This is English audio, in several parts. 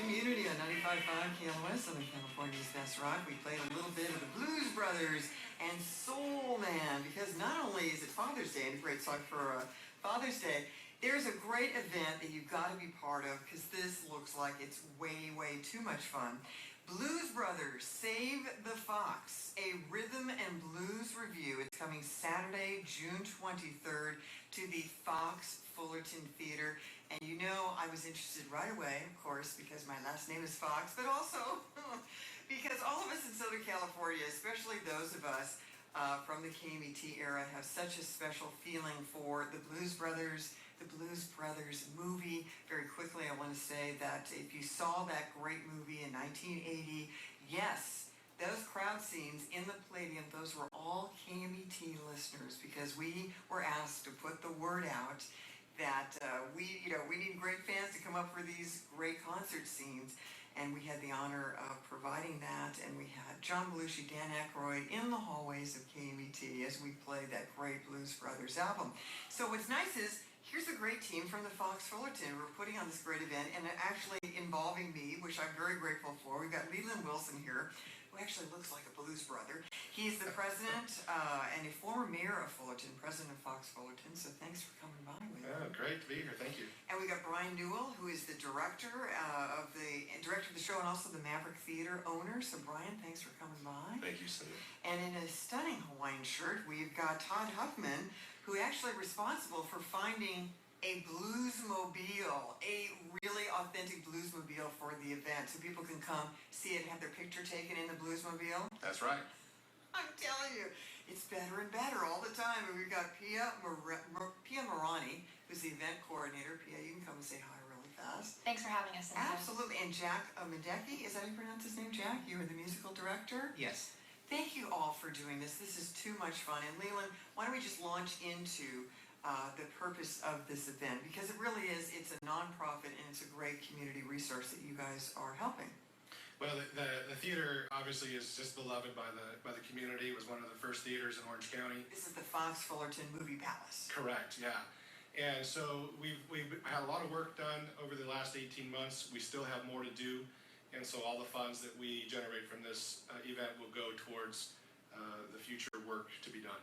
Community on 95.5 KLOS on the California's Best Rock. We played a little bit of the Blues Brothers and Soul Man because not only is it Father's Day and a great song for Father's Day, there's a great event that you've got to be part of because this looks like it's way, way too much fun. Blues Brothers, Save the Fox, a rhythm and blues review. It's coming Saturday, June 23rd to the Fox Fullerton Theater. And you know, I was interested right away, of course, because my last name is Fox, but also because all of us in Southern California, especially those of us from the KMET era, have such a special feeling for the Blues Brothers movie. Very quickly, I want to say that if you saw that great movie in 1980, yes, those crowd scenes in the Palladium, those were all KMET listeners because we were asked to put the word out that we need great fans to come up for these great concert scenes. And we had the honor of providing that, and we had John Belushi, Dan Aykroyd in the hallways of KMET as we played that great Blues Brothers album. So what's nice is, here's a great team from the Fox Fullerton. We're putting on this great event, and actually involving me, which I'm very grateful for. We've got Leland Wilson here, who actually looks like a blues brother. He's the president and a former mayor of Fullerton, president of Fox Fullerton, so thanks for coming by. Oh, great to be here, thank you. And we got Brian Newell, who is the director of the show and also the Maverick Theater owner. So Brian, thanks for coming by. Thank you, Cynthia. And in a stunning Hawaiian shirt, we've got Todd Huffman, who actually responsible for finding a bluesmobile, a really authentic bluesmobile for the event, so people can come see it and have their picture taken in the bluesmobile. That's right. I'm telling you, it's better and better all the time. And we've got Pia Marani, who's the event coordinator. Pia, you can come and say hi really fast. Thanks for having us. Cynthia. Absolutely. And Jack Medecki, is that how you pronounce his name, Jack? You are the musical director? Yes. Thank you all for doing this. This is too much fun. And Leland, why don't we just launch into the purpose of this event? Because it really is, it's a nonprofit and it's a great community resource that you guys are helping. Well, the theater obviously is just beloved by the community. It was one of the first theaters in Orange County. This is the Fox Fullerton Movie Palace. Correct, yeah. And so we've had a lot of work done over the last 18 months. We still have more to do. And so all the funds that we generate from this event will go towards the future work to be done.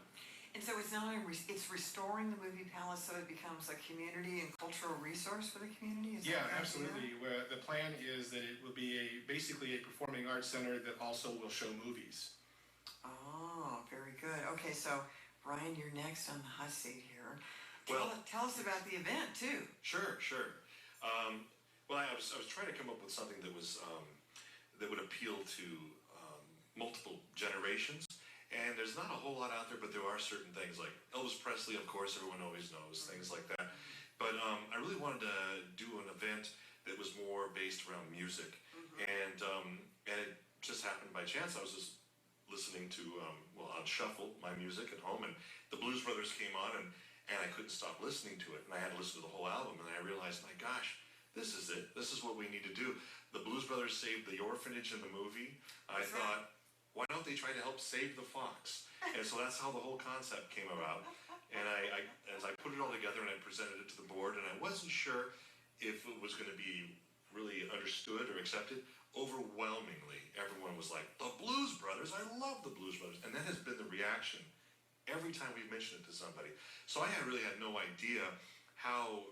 And so it's not only it's restoring the movie palace so it becomes a community and cultural resource for the community? Yeah, absolutely. The plan is that it will be basically a performing arts center that also will show movies. Oh, very good. Okay, so Brian, you're next on the hot seat here. Tell us about the event too. Sure. Well, I was trying to come up with something that was that would appeal to multiple generations. And there's not a whole lot out there, but there are certain things like Elvis Presley, of course, everyone always knows, things like that. But I really wanted to do an event that was more based around music. And it just happened by chance. I was just listening to, on shuffle, my music at home, and the Blues Brothers came on, and I couldn't stop listening to it. And I had to listen to the whole album, and I realized, my gosh, this is it. This is what we need to do. The Blues Brothers saved the orphanage in the movie. I thought, why don't they try to help save the fox? And so that's how the whole concept came about. And as I put it all together and I presented it to the board, and I wasn't sure if it was going to be really understood or accepted, overwhelmingly, everyone was like, the Blues Brothers, I love the Blues Brothers. And that has been the reaction every time we've mentioned it to somebody. So I really had no idea how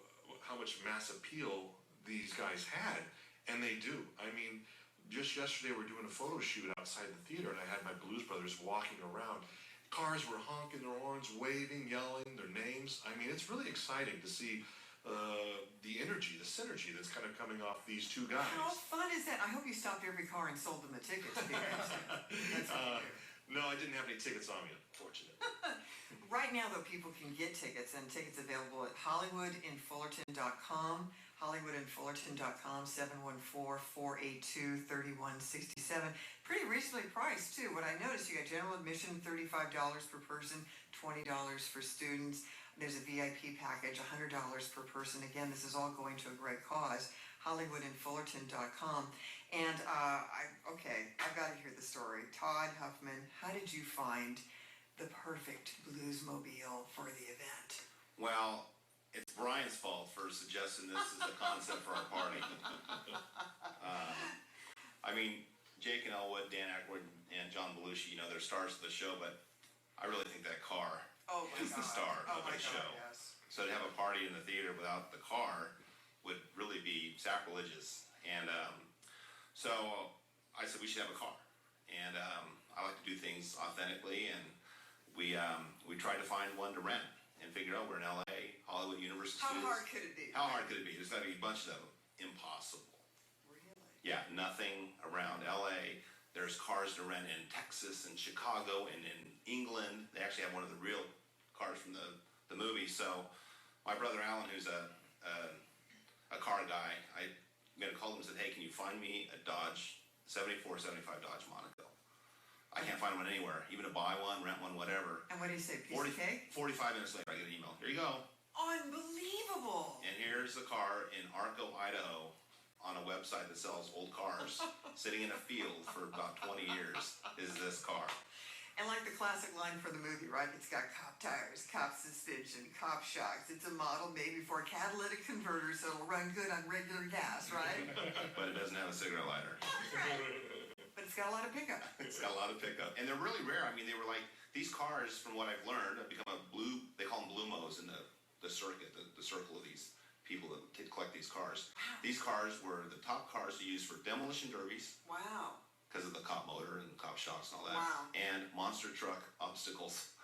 much mass appeal these guys had, and they do. I mean, just yesterday we were doing a photo shoot outside the theater, and I had my Blues Brothers walking around. Cars were honking their horns, waving, yelling their names. I mean, it's really exciting to see the energy, the synergy that's kind of coming off these two guys. How fun is that? I hope you stopped every car and sold them a ticket. No, I didn't have any tickets on me, unfortunately. Right now, though, people can get tickets, and tickets available at HollywoodInFullerton.com, HollywoodInFullerton.com, 714-482-3167. Pretty reasonably priced, too. What I noticed, you got general admission, $35 per person, $20 for students. There's a VIP package, $100 per person. Again, this is all going to a great cause. HollywoodInFullerton.com. And, I've got to hear the story. Todd Huffman, how did you find the perfect bluesmobile for the event? Well, it's Brian's fault for suggesting this as a concept for our party. I mean, Jake and Elwood, Dan Aykroyd, and John Belushi, they're stars of the show, but I really think that car is the star of the show. Yes. So to have a party in the theater without the car would really be sacrilegious. And so I said we should have a car. And I like to do things authentically, and we tried to find one to rent and figured out we're in LA, Hollywood, Universal How Studios. hard could it be? How hard could it be? There's got to be a bunch of them. Impossible. Really? Yeah, nothing around LA. There's cars to rent in Texas and Chicago and in England. They actually have one of the real cars from the movie. So my brother Alan, who's a car guy, I called him and said, hey, can you find me a Dodge 74, 75 Dodge Monaco? I can't find one anywhere, even to buy one, rent one, whatever. And what do you say, piece of cake? 45 minutes later, I get an email. Here you go. Unbelievable. And here's the car in Arco, Idaho, on a website that sells old cars, sitting in a field for about 20 years, is this car. And like the classic line for the movie, right? It's got cop tires, cop suspension, cop shocks. It's a model made before catalytic converters, so it'll run good on regular gas, right? But it doesn't have a cigarette lighter. Right. But it's got a lot of pickup. It's got a lot of pickup. And they're really rare. I mean, they were like, these cars, from what I've learned, have become they call them Blumos in the circuit, the circle of these people that collect these cars. Wow. These cars were the top cars to use for demolition derbies, Wow. because of the cop motor and cop shocks and all that. Wow. And monster truck obstacles.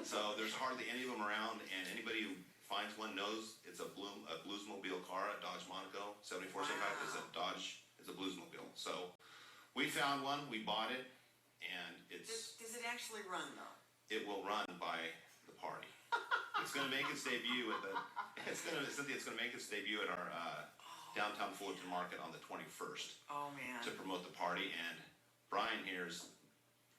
So there's hardly any of them around, and anybody who finds one knows it's a Bluesmobile car, a Dodge Monaco 74, 75 is a Dodge, it's a Bluesmobile. So we found one, we bought it, and Does it actually run, though? it will run by the party. It's going to make its debut Cynthia, it's going to make its debut at our downtown Fullerton Market on the 21st Oh, man. to promote the party, and Brian here's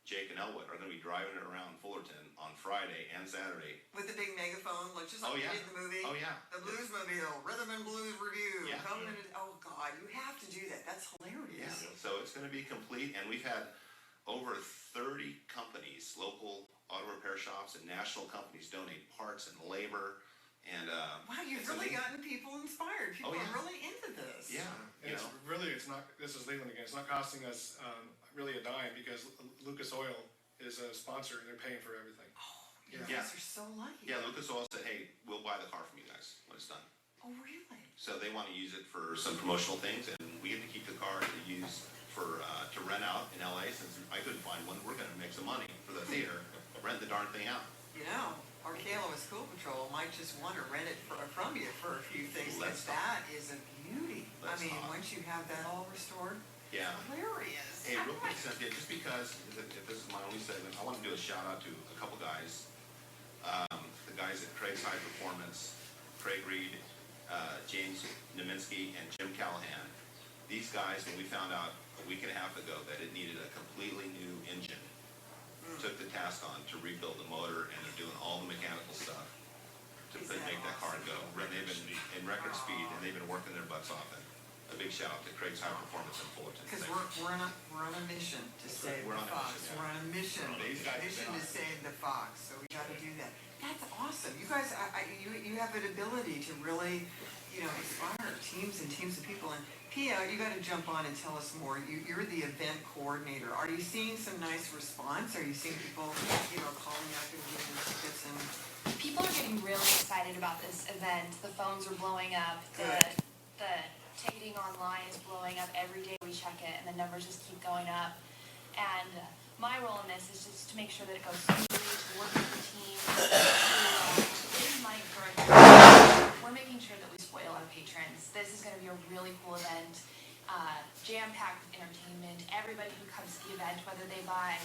Jake and Elwood are going to be driving it around Fullerton on Friday and Saturday. With the big megaphone, like just like Oh, yeah. you did in the movie. Oh yeah. The Bluesmobile, Rhythm and Blues Review. Yeah. Oh, God, you have to do that. That's hilarious. Yeah. So it's going to be complete, and we've had over 30 companies, local auto repair shops and national companies donate parts and labor. And Wow, you've it's really amazing. gotten people inspired. People Oh, yeah. are really into this. Yeah. And it's not, this is Leland again, it's not costing us really a dime, because Lucas Oil is a sponsor and they're paying for everything. Oh, you Yeah. guys are so lucky. Yeah, Lucas Oil said, hey, we'll buy the car from you guys when it's done. Oh, really? So they want to use it for some promotional things, and we get to keep the car to use for to rent out in LA. Since I couldn't find one, we're going to make some money for the theater, rent the darn thing out. You know, our KLOS Cool Patrol might just want to rent it from you for a few things. Let's Because that is a beauty. Let's I mean, talk. once you have that all restored, Yeah. hilarious. Hey, real quick, Cynthia, just because if this is my only segment, I want to do a shout out to a couple guys. The guys at Craig's High Performance, Craig Reed, James Naminsky, and Jim Callahan. These guys, when we found out a week and a half ago that it needed a completely new engine, took the task on to rebuild the motor, and they're doing all the mechanical stuff to Is that make that car awesome? go. They've been in record speed, and they've been working their butts off. And a big shout out to Craig's High Performance in Fullerton. Because Thank you. we're on a mission to save We're the on a fox. mission, yeah. We're on a mission. These guys have Mission been to on it. save the fox. So we got to do that. That's awesome. You guys, you have an ability to really, inspire teams and teams of people. And Pia, you got to jump on and tell us more. You're the event coordinator. Are you seeing some nice response? Are you seeing people, calling up and giving tickets and? People are getting really excited about this event. The phones are blowing up. Good. The ticketing online is blowing up. Every day we check it, and the numbers just keep going up. And my role in this is just to make sure that it goes smoothly, to work with the team. This is my encouragement. We're making sure that we spoil our patrons. This is going to be a really cool event, jam-packed with entertainment. Everybody who comes to the event, whether they buy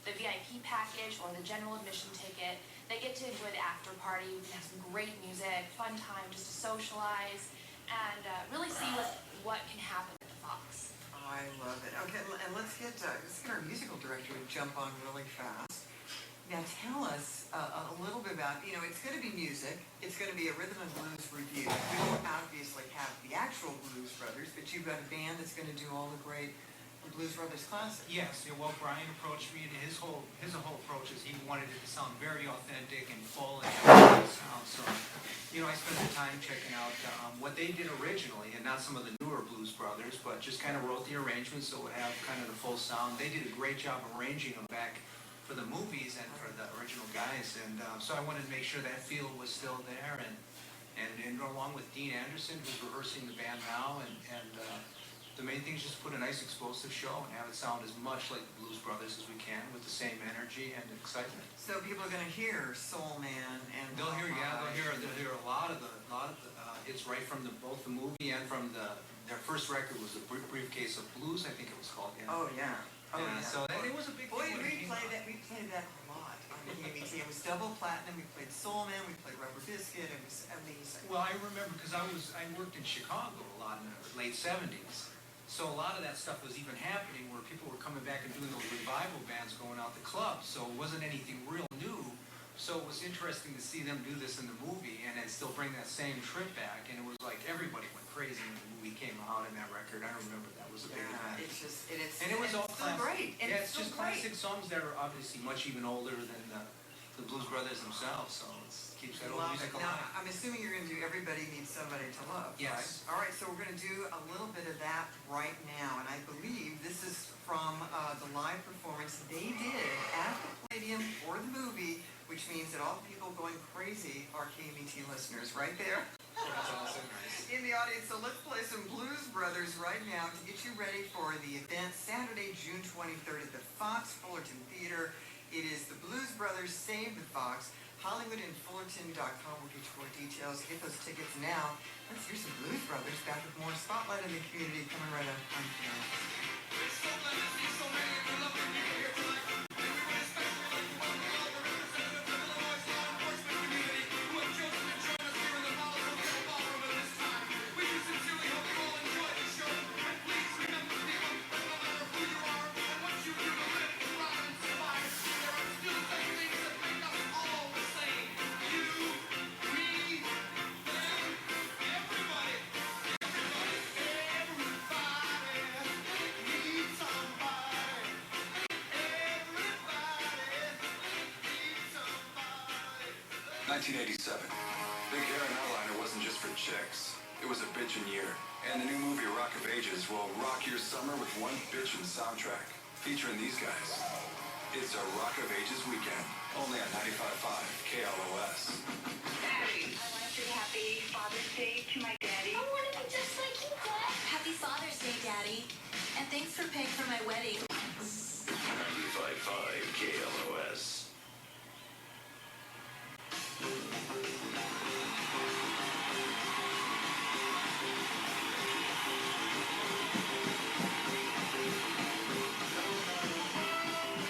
the VIP package or the general admission ticket, they get to enjoy the after party. We can have some great music, fun time just to socialize, and really see what can happen at the Fox. I love it. Okay, and let's get our musical director to jump on really fast. Now tell us a little bit about, it's going to be music. It's going to be a rhythm and blues review. We don't obviously have the actual Blues Brothers, but you've got a band that's going to do all the great the Blues Brothers Classic. Yes, yeah, well, Brian approached me, and his whole approach is he wanted it to sound very authentic and full and everything sound. So, I spent the time checking out what they did originally, and not some of the newer Blues Brothers, but just kind of wrote the arrangements so it would have kind of the full sound. They did a great job arranging them back for the movies and for the original guys, and so I wanted to make sure that feel was still there, and along with Dean Anderson, who's rehearsing the band now, and the main thing is just put a nice explosive show and have it sound as much like the Blues Brothers as we can with the same energy and excitement. So people are going to hear Soul Man and They'll hear a lot of the hits right from both the movie and from their first record was a Briefcase of Blues, I think it was called. Yeah. Oh yeah. Oh yeah. So it was a big Boy, thing when we it came played out. that. We played that a lot on the KBT. It was double platinum. We played Soul Man. We played Rubber Biscuit. It was amazing. Well, I remember because I worked in Chicago a lot in the late '70s. So a lot of that stuff was even happening where people were coming back and doing those revival bands going out to clubs. So it wasn't anything real new. So it was interesting to see them do this in the movie and then still bring that same trip back. And it was like everybody went crazy when the movie came out in that record. I remember that was a big event. It's just it's And it was all still classic. great. And Yeah, it's still just great. classic songs that are obviously much even older than the Blues Brothers themselves. So it keeps that old Love music it. Now, alive. I'm assuming you're going to do Everybody Needs Somebody to Love. Yes. Right? All right, so we're going to do a little bit of that right now, and I believe this is from the live performance they did at the Palladium for the movie, which means that all the people going crazy are KBT listeners right there. That's awesome. In the audience. So let's play some Blues Brothers right now to get you ready for the event Saturday, June 23rd at the Fox Fullerton Theater. It is the Blues Brothers Save the Fox. HollywoodandFullerton.com will get you more details. Get those tickets now. Let's hear some Blues Brothers back with more Spotlight in the Community coming right up on KLOS. $1987. Big hair and eyeliner wasn't just for chicks. It was a bitchin' year. And the new movie Rock of Ages will rock your summer with one bitchin' soundtrack. Featuring these guys. It's a Rock of Ages weekend. Only on 95.5 KLOS. Daddy, I want to say happy Father's Day to my daddy. I want to be just like you, Claire. Happy Father's Day, Daddy. And thanks for paying for my wedding. 95.5 KLOS.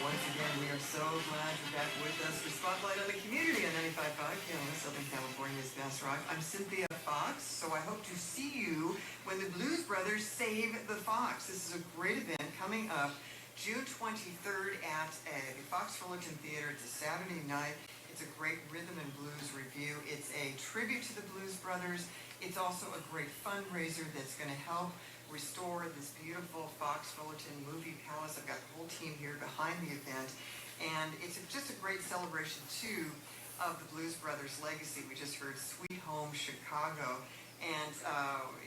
Once again, we are so glad you're back with us for Spotlight on the Community on 95.5 KLOS, Southern California's best rock. I'm Cynthia Fox, so I hope to see you when the Blues Brothers Save the Fox. This is a great event coming up June 23rd at the Fox Fullerton Theater. It's a Saturday night. It's a great rhythm and blues review. It's a tribute to the Blues Brothers. It's also a great fundraiser that's going to help restore this beautiful Fox Fullerton movie palace. I've got the whole team here behind the event. And it's just a great celebration, too, of the Blues Brothers' legacy. We just heard Sweet Home Chicago. And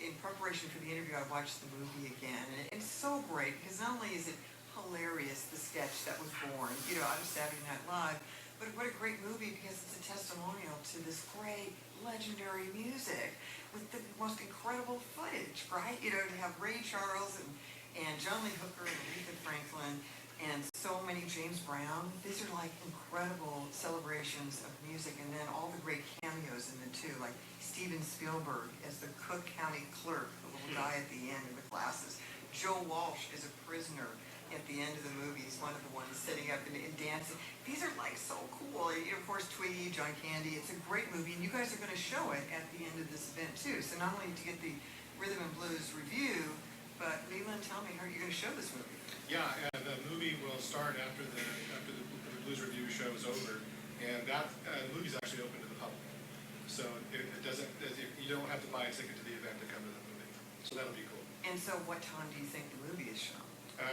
in preparation for the interview, I watched the movie again. And it's so great because not only is it hilarious, the sketch that was born, out of Saturday Night Live, but what a great movie because it's a testimonial to this great, legendary music with the most incredible footage, right? To have Ray Charles and John Lee Hooker and Aretha Franklin and so many James Brown. These are like incredible celebrations of music, and then all the great cameos in them too, like Steven Spielberg as the Cook County clerk, the little guy at the end in the glasses. Joe Walsh is a prisoner at the end of the movie. He's one of the ones sitting up and dancing. These are like so cool. Of course, Twiggy, John Candy. It's a great movie, and you guys are going to show it at the end of this event too. So not only to get the rhythm and blues review, but Leland, tell me how you're going to show this movie. Yeah, the movie will start after the Blues Review show is over, and that the movie's actually open to the public. So it doesn't, you don't have to buy a ticket to the event to come to the movie. So that'll be cool. And so what time do you think the movie is shown?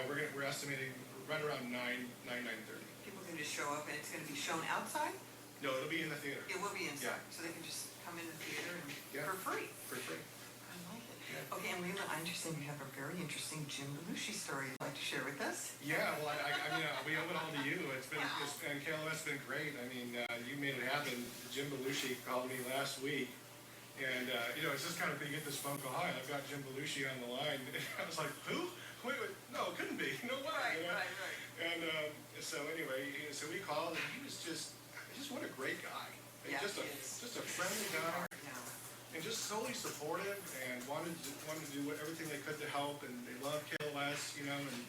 We're estimating right around 9:30. People can just show up and it's gonna be shown outside? No, it'll be in the theater. It will be inside, Yeah. so they can just come in the theater and Yeah. for free. For free. I like it. Yeah. Okay, and Leila, I understand you have a very interesting Jim Belushi story you'd like to share with us? Yeah, well, I mean, we owe it all to you. And KLOS has been great. I mean, you made it happen. Jim Belushi called me last week, and it's just kind of you get this phone call. Hi, I've got Jim Belushi on the line. And I was like, who? Wait, no, it couldn't be. No way. Right. And so anyway, so we called, and he was just what a great guy. Yeah, just he is. a friendly guy. Yeah. And just solely supportive and wanted to do everything they could to help, and they love KLOS, and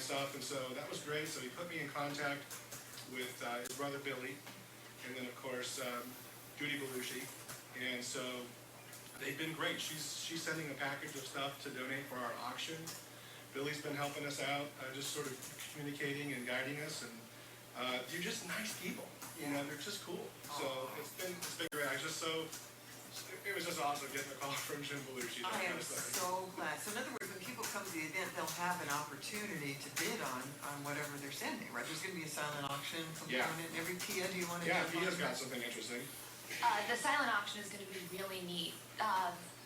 stuff, and so that was great. So he put me in contact with his brother Billy, and then of course Judy Belushi, and so they've been great. She's sending a package of stuff to donate for our auction. Billy's been helping us out, just sort of communicating and guiding us, and you're just nice people. They're just cool. So it's been great. It was just awesome getting a call from Jim Belushi. I am so glad. So in other words, when people come to the event, they'll have an opportunity to bid on whatever they're sending, right? There's going to be a silent auction component in every Pia. Do you want to? Yeah, jump on Pia's got that? something interesting. The silent auction is going to be really neat.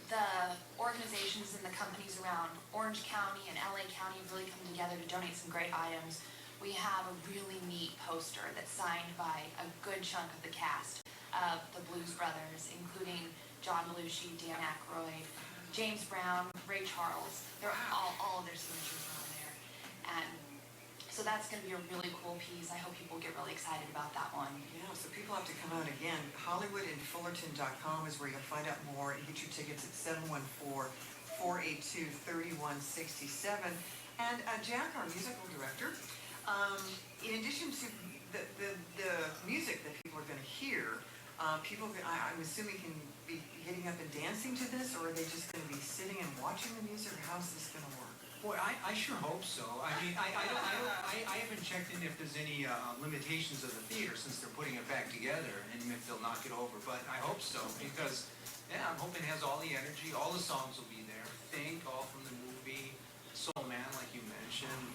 The organizations and the companies around Orange County and LA County have really come together to donate some great items. We have a really neat poster that's signed by a good chunk of the cast of the Blues Brothers, including John Belushi, Dan Aykroyd, James Brown, Ray Charles. They're all of their signatures are on there. And so that's going to be a really cool piece. I hope people get really excited about that one. Yeah, so people have to come out again. HollywoodandFullerton.com is where you'll find out more and get your tickets at 714-482-3167. And Jack, our musical director, in addition to the music that people are going to hear, I'm assuming can be getting up and dancing to this, or are they just going to be sitting and watching the music, or how's this going to work? Boy, I sure hope so. I mean, I haven't checked in if there's any limitations of the theater since they're putting it back together and if they'll knock it over, but I hope so because, I'm hoping it has all the energy, all the songs will be there. Think, all from the movie, Soul Man, like you mentioned,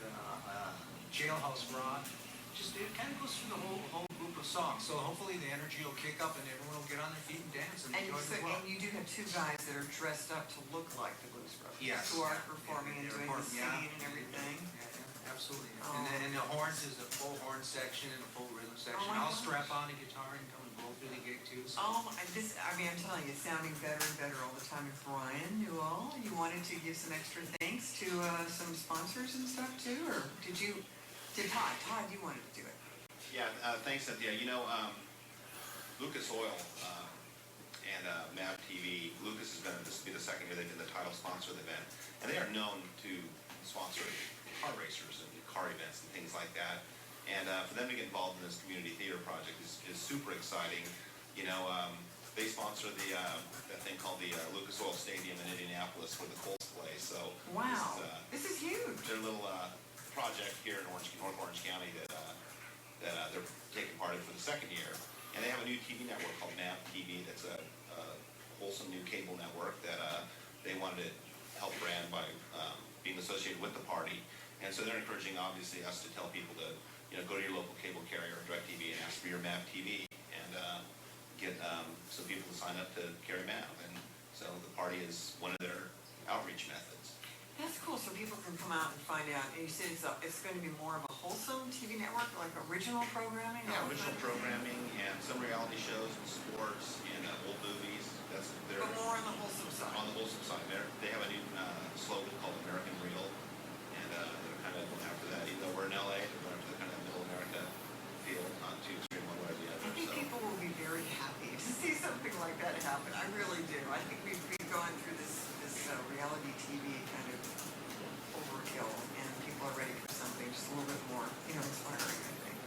Jailhouse Rock. Just, it kind of goes through the whole group of songs, so hopefully the energy will kick up and everyone will get on their feet and dance and enjoy it as well. And you do have two guys that are dressed up to look like the Blues Brothers. Yes. Who are performing and They're doing the performing, singing and everything. Yeah, absolutely. Oh. And the horns is a full horn section and a full rhythm section. my I'll gosh. strap on a guitar and come and blow through the gig too. So. I'm telling you, it's sounding better and better all the time. And Brian Newell, you wanted to give some extra thanks to some sponsors and stuff too, or did Todd? Todd, you wanted to do it. Yeah, thanks, Cynthia. Lucas Oil and MAV TV, this will be the second year they've been the title sponsor of the event. And they are known to sponsor car racers and car events and things like that. And for them to get involved in this community theater project is super exciting. They sponsor that thing called the Lucas Oil Stadium in Indianapolis where the Colts play. So Wow, this is huge. their little project here in North Orange County that they're taking part in for the second year. And they have a new TV network called MAV TV that's a wholesome new cable network that they wanted to help brand by being associated with the party. And so they're encouraging, obviously, us to tell people to go to your local cable carrier or DirecTV and ask for your MAV TV and get some people to sign up to carry MAV. And so the party is one of their outreach methods. That's cool, so people can come out and find out. And you said it's going to be more of a wholesome TV network, like original programming? Yeah, original programming and some reality shows and sports and old movies. That's their But more on the wholesome side. on the wholesome side. They have a new slogan called American Real, and they're kind of going after that. Even though we're in LA, they're going after the kind of middle America feel, not too extreme one way or the I other. think So people will be very happy to see something like that happen. I really do. I think we've gone through this reality TV kind of overkill, and people are ready for something just a little bit more, inspiring, I think.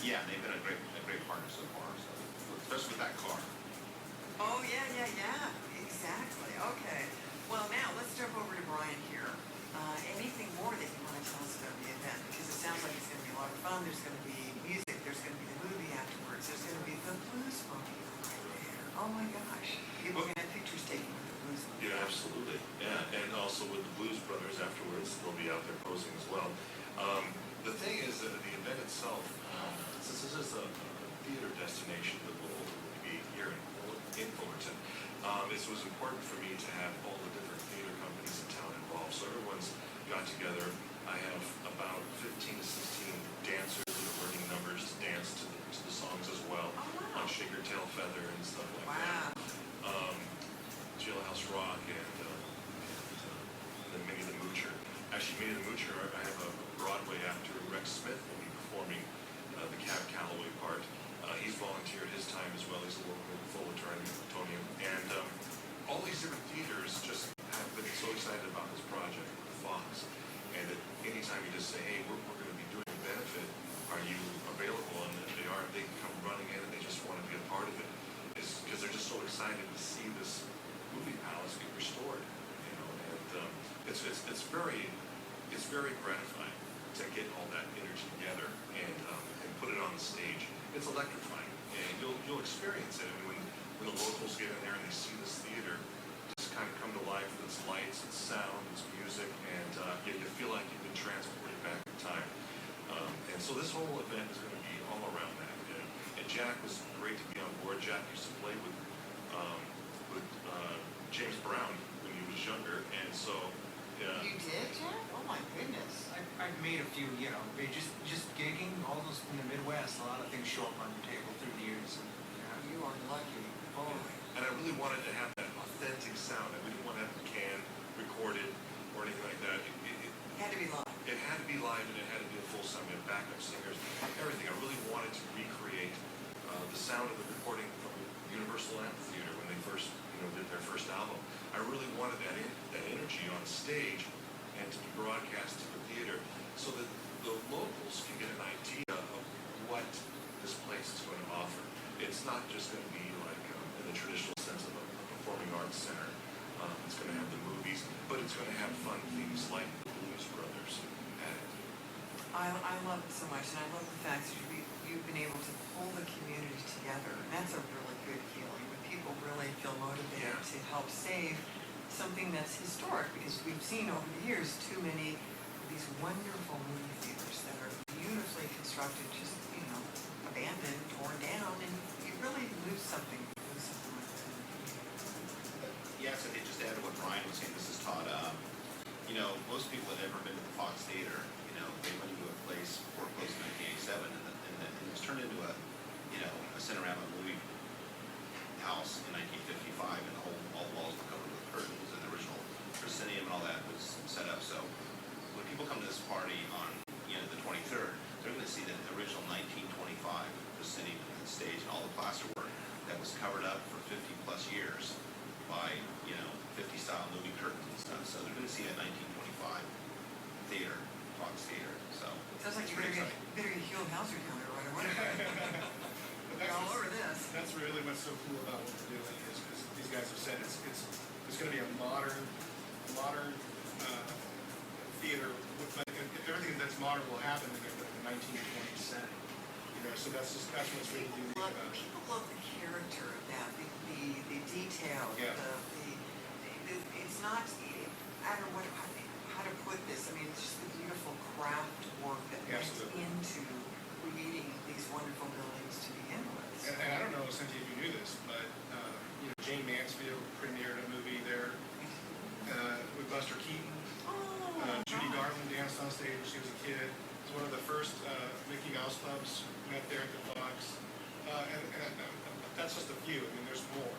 yeah, they've been a great partner so far. So especially with that car. Oh, yeah, exactly. Okay. Well, now let's jump over to Brian here. Anything more that you want to tell us about the event? Because it sounds like it's going to be a lot of fun. There's going to be music. There's going to be the movie afterwards. There's going to be the Blues Mobile right there. Oh my gosh. People are going to have pictures taken with the Blues Blues Brothers. Yeah, absolutely. Yeah, and also with the Blues Brothers afterwards, they'll be out there posing as well. The thing is that the event itself, since this is a theater destination that will ultimately be here in Fullerton, it was important for me to have all the different theater companies in town involved. So everyone's got together. I have about 15 to 16 dancers that are learning numbers to dance to the songs as well. Oh, wow. On Shake Your Tail Feather and stuff like Wow. that. Jailhouse Rock and then Minnie the Moocher. Actually, Minnie the Moocher, I have a Broadway actor, Rex Smith, will be performing the Cab Calloway part. He's volunteered his time as well. He's a local Fullertonian. And all these different theaters just have been so excited about this project with Fox. And that anytime you just say, hey, we're going to be doing a benefit, are you available? And if they are, they come running in and they just want to be a part of it. It's because they're just so excited to see this movie palace get restored, and it's very gratifying to get all that energy together and put it on the stage. It's electrifying, and you'll experience it. I mean, when the locals get in there and they see this theater just kind of come to life with its lights, its sound, its music, and you feel like you've been transported back in time. And so this whole event is going to be all around that. And Jack was great to be on board. Jack used to play with James Brown when he was younger, and so You did, Jack? Oh my goodness. I've made a few, just gigging, all those in the Midwest, a lot of things show up on your table through the years. And, You are lucky. Boy. and I really wanted to have that authentic sound. I didn't want to have the can recorded or anything like that. It had to be live. It had to be live, and it had to be a full sound. We had backup singers, everything. I really wanted to recreate the sound of the recording from Universal Amphitheater when they first, did their first album. I really wanted that energy on stage and to be broadcast to the theater so that the locals can get an idea of what this place is going to offer. It's not just going to be like in the traditional sense of a performing arts center. It's going to have the movies, but it's going to have fun things like the Blues Brothers at it. I love it so much, and I love the fact that you've been able to pull the community together, and that's a really good feeling when people really feel motivated to help save something that's historic, because we've seen over the years too many of these wonderful movie theaters that are beautifully constructed, just, abandoned, torn down, and you really lose something like that. Yes, I think just to add to what Brian was saying, this is Todd. Most people have never been to the Fox Theater. They went into a place before it closed in 1987, and it was turned into a Cinerama movie house in 1955, and all the walls were covered with curtains, and the original proscenium and all that was set up. So when people come to this party on the 23rd, they're going to see the original 1925 proscenium and stage and all the plasterwork that was covered up for 50 plus years by 50 style movie curtains and stuff. So they're going to see a 1925 theater, Fox Theater. So Sounds like it's you pretty better exciting. get Hugh Hauser down there right away. But They're all over this. That's really what's so cool about what we're doing is these guys have said it's going to be a modern theater, but everything that's modern will happen in the 1920s setting. So that's what's really unique about it. People love the character of that, the detail, Yeah. it's not, I don't know how to put this. I mean, it's just the beautiful craft work that went Absolutely. into creating these wonderful buildings to begin with. And I don't know, Cynthia, if you knew this, but Jane Mansfield premiered a movie there with Buster Keaton. Judy Garland danced on stage when she was a kid. It's one of the first Mickey Mouse clubs met there at the Fox. And that's just a few. I mean, there's more.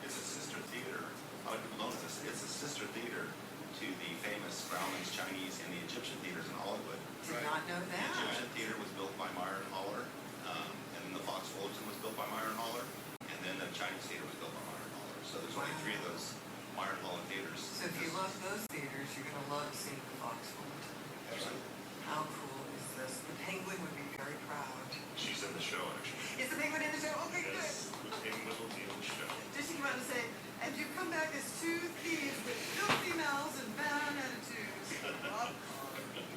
It's a sister theater. A lot of people don't know this. It's a sister theater to the famous Grauman's Chinese and the Egyptian theaters in Hollywood. Did not know The that. Egyptian theater was built by Meyer and Haller, and then the Fox Fullerton was built by Meyer and Haller, and then the Chinese theater was built by Meyer and Haller. So there's only three of those Meyer and Haller theaters. So if you love those theaters, you're going to love seeing the Fox Fullerton. Absolutely. How cool is this? The Penguin would be very proud. She's in the show, actually. Is the Penguin in the show? Okay, good. Yes, the Penguin will be in the show. Just think about to say, and you come back as two thieves with filthy mouths and bad attitudes.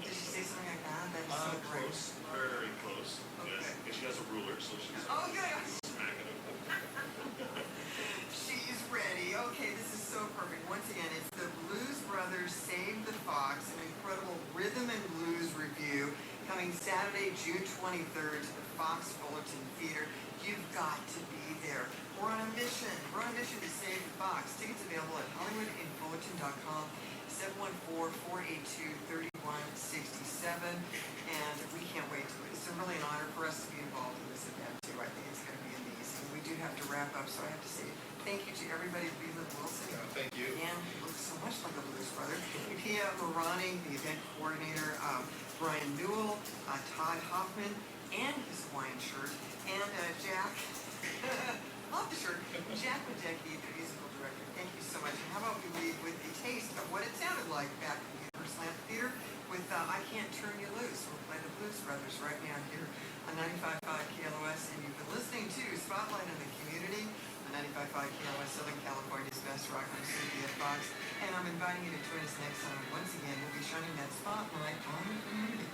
Did she say something like that? That is so great. Close, very close. Okay. Yes. And she has a ruler, so she's Oh, good. smacking him. She's ready. Okay, this coming Saturday, June 23rd to the Fox Fullerton Theater. You've got to be there. We're on a mission. We're on a mission to save the Fox. Tickets available at hollywoodinfullerton.com, 714-482-3167. And we can't wait to. It's really an honor for us to be involved in this event too. I think it's going to be amazing. We do have to wrap up, so I have to say thank you to everybody. Leland Wilson. Thank you. And looks so much like a blues brother. Pia Marani, the event coordinator, Brian Newell, Todd Hoffman, and his Hawaiian shirt, and Jack, love the shirt, Jack Wadecki, the musical director. Thank you so much. And how about we leave with a taste of what it sounded like back in the Universal Amphitheater with I Can't Turn You Loose. We'll play the Blues Brothers right now here on 95.5 KLOS, and you've been listening to Spotlight on the Community on 95.5 KLOS, Southern California's best rock. I'm Cynthia Fox, and I'm inviting you to join us next time. Once again, we'll be shining that spotlight on the community.